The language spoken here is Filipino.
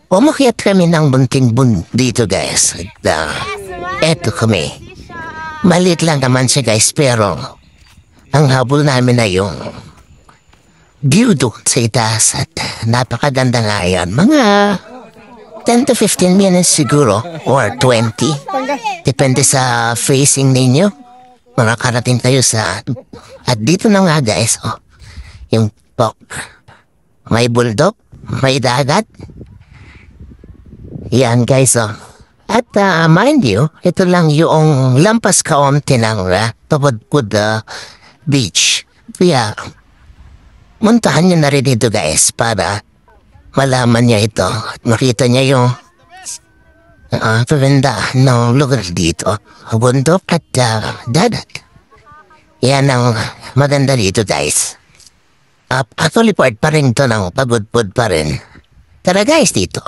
Umakyat kami ng bunting dito guys. At eto kami. Maliit lang naman siya guys pero ang habol namin na yung view doon sa itaas at napakaganda nga yan. Mga 10 to 15 minutes siguro or 20. Depende sa facing ninyo. Makakarating kayo sa at dito na nga guys. Oh, yung may bulldog, may dagat. Yan guys, oh. At mind you, ito lang yung lampas kaunti ng Tubod Beach. Kaya, muntahan nyo na rin ito guys para malaman niya ito. At makita niya yung paganda ng lugar dito. Bundok at dagat. Yan ang maganda dito guys. Actually part pa rin ito ng pagudpud pa rin. Tara guys dito.